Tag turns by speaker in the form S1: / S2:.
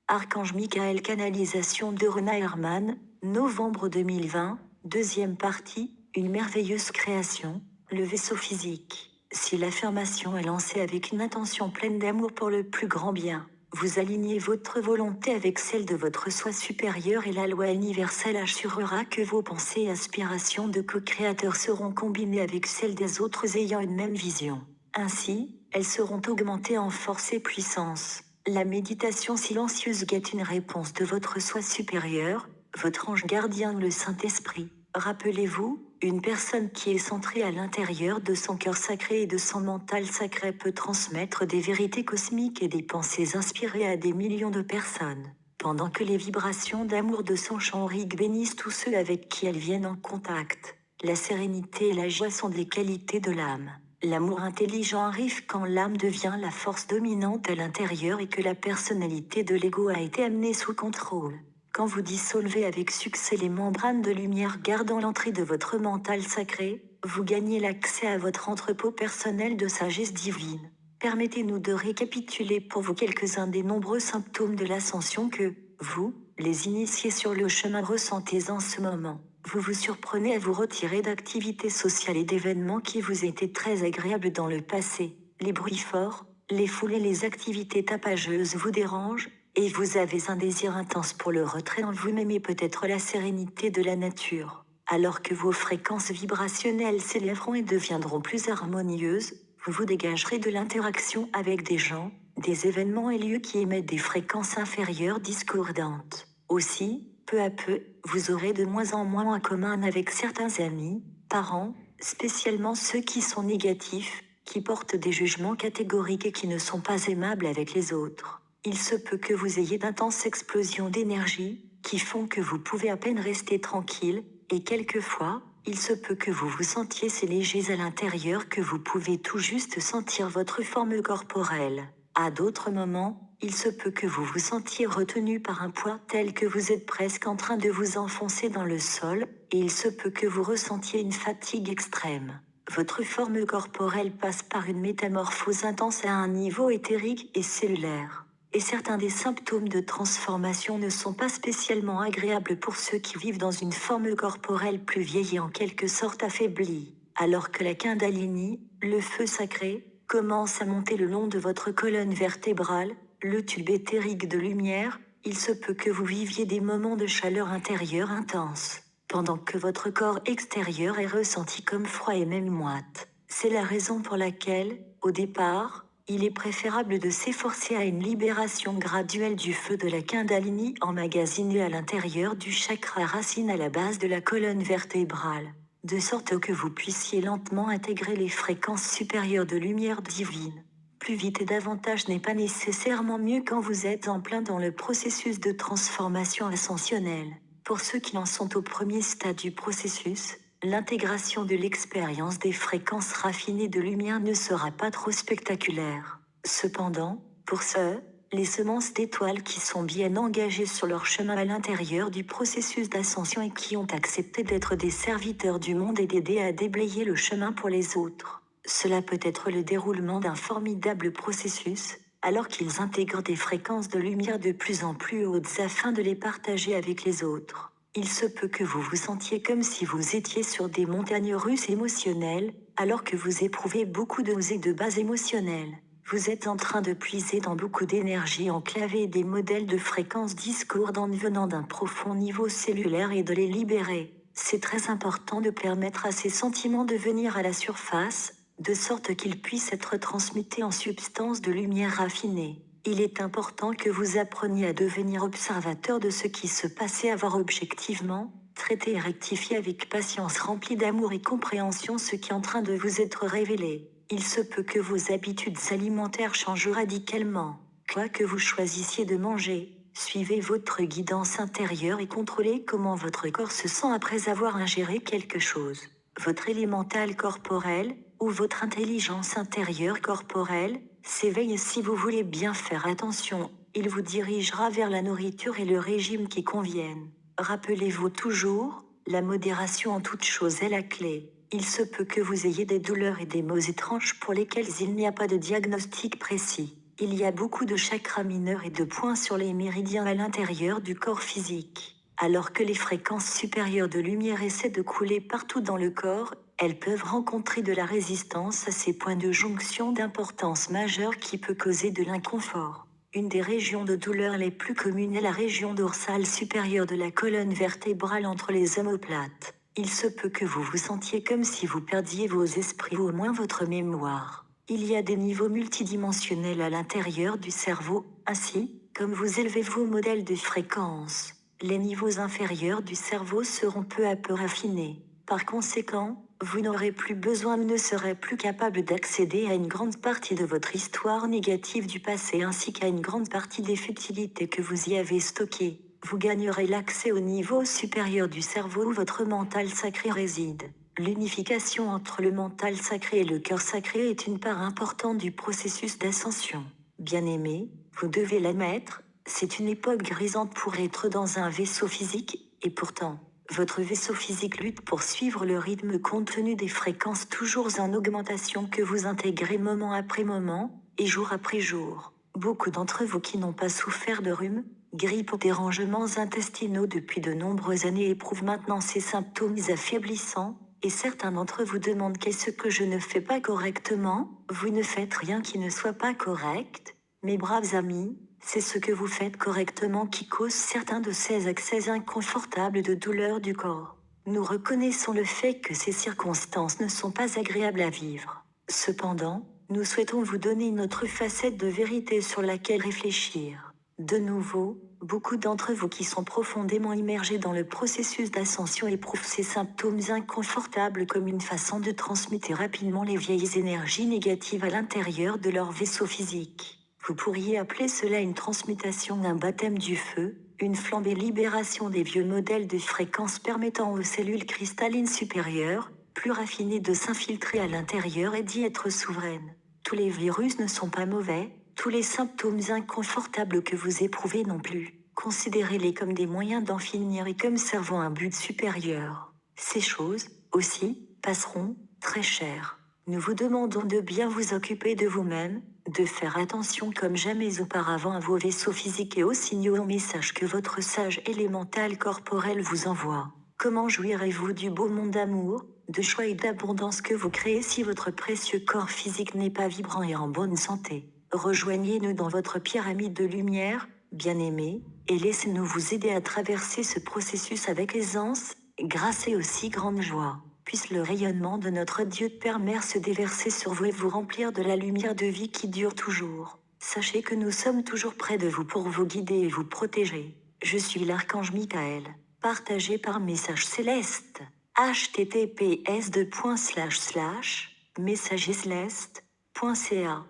S1: Archange Michael, canalisation de Rona Herman, novembre 2020, deuxième partie, une merveilleuse création, le vaisseau physique. Si l'affirmation est lancée avec une intention pleine d'amour pour le plus grand bien, vous alignez votre volonté avec celle de votre soi supérieur et la loi universelle assurera que vos pensées et aspirations de co-créateurs seront combinées avec celles des autres ayant une même vision. Ainsi, elles seront augmentées en force et puissance. La méditation silencieuse guette une réponse de votre soi supérieur, votre ange gardien, le Saint-Esprit. Rappelez-vous, une personne qui est centrée à l'intérieur de son cœur sacré et de son mental sacré peut transmettre des vérités cosmiques et des pensées inspirées à des millions de personnes, pendant que les vibrations d'amour de son champ aurique bénissent tous ceux avec qui elles viennent en contact. La sérénité et la joie sont des qualités de l'âme. L'amour intelligent arrive quand l'âme devient la force dominante à l'intérieur et que la personnalité de l'ego a été amenée sous contrôle. Quand vous dissolvez avec succès les membranes de lumière gardant l'entrée de votre mental sacré, vous gagnez l'accès à votre entrepôt personnel de sagesse divine. Permettez-nous de récapituler pour vous quelques-uns des nombreux symptômes de l'ascension que, vous, les initiés sur le chemin, ressentez en ce moment. Vous vous surprenez à vous retirer d'activités sociales et d'événements qui vous étaient très agréables dans le passé. Les bruits forts, les foules et les activités tapageuses vous dérangent, et vous avez un désir intense pour le retrait en vous-même et peut-être la sérénité de la nature. Alors que vos fréquences vibrationnelles s'élèveront et deviendront plus harmonieuses, vous vous dégagerez de l'interaction avec des gens, des événements et lieux qui émettent des fréquences inférieures discordantes. Aussi, peu à peu, vous aurez de moins en moins en commun avec certains amis, parents, spécialement ceux qui sont négatifs, qui portent des jugements catégoriques et qui ne sont pas aimables avec les autres. Il se peut que vous ayez d'intenses explosions d'énergie, qui font que vous pouvez à peine rester tranquille, et quelquefois, il se peut que vous vous sentiez si légers à l'intérieur que vous pouvez tout juste sentir votre forme corporelle. À d'autres moments, il se peut que vous vous sentiez retenu par un poids tel que vous êtes presque en train de vous enfoncer dans le sol, et il se peut que vous ressentiez une fatigue extrême. Votre forme corporelle passe par une métamorphose intense à un niveau éthérique et cellulaire. Et certains des symptômes de transformation ne sont pas spécialement agréables pour ceux qui vivent dans une forme corporelle plus vieille et en quelque sorte affaiblie. Alors que la Kundalini, le feu sacré, commence à monter le long de votre colonne vertébrale, le tube éthérique de lumière, il se peut que vous viviez des moments de chaleur intérieure intense, pendant que votre corps extérieur est ressenti comme froid et même moite. C'est la raison pour laquelle, au départ, il est préférable de s'efforcer à une libération graduelle du feu de la Kundalini emmagasiné à l'intérieur du chakra racine à la base de la colonne vertébrale, de sorte que vous puissiez lentement intégrer les fréquences supérieures de lumière divine. Plus vite et davantage n'est pas nécessairement mieux quand vous êtes en plein dans le processus de transformation ascensionnelle. Pour ceux qui en sont au premier stade du processus, l'intégration de l'expérience des fréquences raffinées de lumière ne sera pas trop spectaculaire. Cependant, pour ceux, les semences d'étoiles qui sont bien engagées sur leur chemin à l'intérieur du processus d'ascension et qui ont accepté d'être des serviteurs du monde et d'aider à déblayer le chemin pour les autres, cela peut être le déroulement d'un formidable processus, alors qu'ils intègrent des fréquences de lumière de plus en plus hautes afin de les partager avec les autres. Il se peut que vous vous sentiez comme si vous étiez sur des montagnes russes émotionnelles, alors que vous éprouvez beaucoup de hauts et de bas émotionnels. Vous êtes en train de puiser dans beaucoup d'énergie enclavée et des modèles de fréquences discordantes venant d'un profond niveau cellulaire et de les libérer. C'est très important de permettre à ces sentiments de venir à la surface, de sorte qu'ils puissent être transmutés en substance de lumière raffinée. Il est important que vous appreniez à devenir observateur de ce qui se passe et à voir objectivement, traiter et rectifier avec patience remplie d'amour et compréhension ce qui est en train de vous être révélé. Il se peut que vos habitudes alimentaires changent radicalement. Quoi que vous choisissiez de manger, suivez votre guidance intérieure et contrôlez comment votre corps se sent après avoir ingéré quelque chose. Votre élémental corporel, ou votre intelligence intérieure corporelle, s'éveille et si vous voulez bien faire attention, il vous dirigera vers la nourriture et le régime qui conviennent. Rappelez-vous toujours, la modération en toute chose est la clé. Il se peut que vous ayez des douleurs et des maux étranges pour lesquels il n'y a pas de diagnostic précis. Il y a beaucoup de chakras mineurs et de points sur les méridiens à l'intérieur du corps physique. Alors que les fréquences supérieures de lumière essaient de couler partout dans le corps, elles peuvent rencontrer de la résistance à ces points de jonction d'importance majeure qui peut causer de l'inconfort. Une des régions de douleur les plus communes est la région dorsale supérieure de la colonne vertébrale entre les omoplates. Il se peut que vous vous sentiez comme si vous perdiez vos esprits ou au moins votre mémoire. Il y a des niveaux multidimensionnels à l'intérieur du cerveau, ainsi, comme vous élevez vos modèles de fréquence, les niveaux inférieurs du cerveau seront peu à peu raffinés. Par conséquent, vous n'aurez plus besoin, ne serez plus capable d'accéder à une grande partie de votre histoire négative du passé ainsi qu'à une grande partie des futilités que vous y avez stockées. Vous gagnerez l'accès au niveau supérieur du cerveau où votre mental sacré réside. L'unification entre le mental sacré et le cœur sacré est une part importante du processus d'ascension. Bien-aimé, vous devez l'admettre, c'est une époque grisante pour être dans un vaisseau physique, et pourtant, votre vaisseau physique lutte pour suivre le rythme compte tenu des fréquences toujours en augmentation que vous intégrez moment après moment, et jour après jour. Beaucoup d'entre vous qui n'ont pas souffert de rhume, grippe ou dérangements intestinaux depuis de nombreuses années éprouvent maintenant ces symptômes affaiblissants, et certains d'entre vous demandent qu'est-ce que je ne fais pas correctement. Vous ne faites rien qui ne soit pas correct, mes braves amis, c'est ce que vous faites correctement qui cause certains de ces accès inconfortables de douleur du corps. Nous reconnaissons le fait que ces circonstances ne sont pas agréables à vivre. Cependant, nous souhaitons vous donner une autre facette de vérité sur laquelle réfléchir. De nouveau, beaucoup d'entre vous qui sont profondément immergés dans le processus d'ascension éprouvent ces symptômes inconfortables comme une façon de transmettre rapidement les vieilles énergies négatives à l'intérieur de leur vaisseau physique. Vous pourriez appeler cela une transmutation d'un baptême du feu, une flambée libération des vieux modèles de fréquences permettant aux cellules cristallines supérieures, plus raffinées de s'infiltrer à l'intérieur et d'y être souveraines. Tous les virus ne sont pas mauvais, tous les symptômes inconfortables que vous éprouvez non plus. Considérez-les comme des moyens d'en finir et comme servant un but supérieur. Ces choses, aussi, passeront, très cher. Nous vous demandons de bien vous occuper de vous-même, de faire attention comme jamais auparavant à vos vaisseaux physiques et aux signaux en message que votre sage élémental corporel vous envoie. Comment jouirez-vous du beau monde d'amour, de joie et d'abondance que vous créez si votre précieux corps physique n'est pas vibrant et en bonne santé? Rejoignez-nous dans votre pyramide de lumière, bien-aimés, et laissez-nous vous aider à traverser ce processus avec aisance, grâce et aussi grande joie. Puisse le rayonnement de notre Dieu Père Mère se déverser sur vous et vous remplir de la lumière de vie qui dure toujours. Sachez que nous sommes toujours près de vous pour vous guider et vous protéger. Je suis l'archange Michael, partagé par message céleste. https://messagerceleste.ca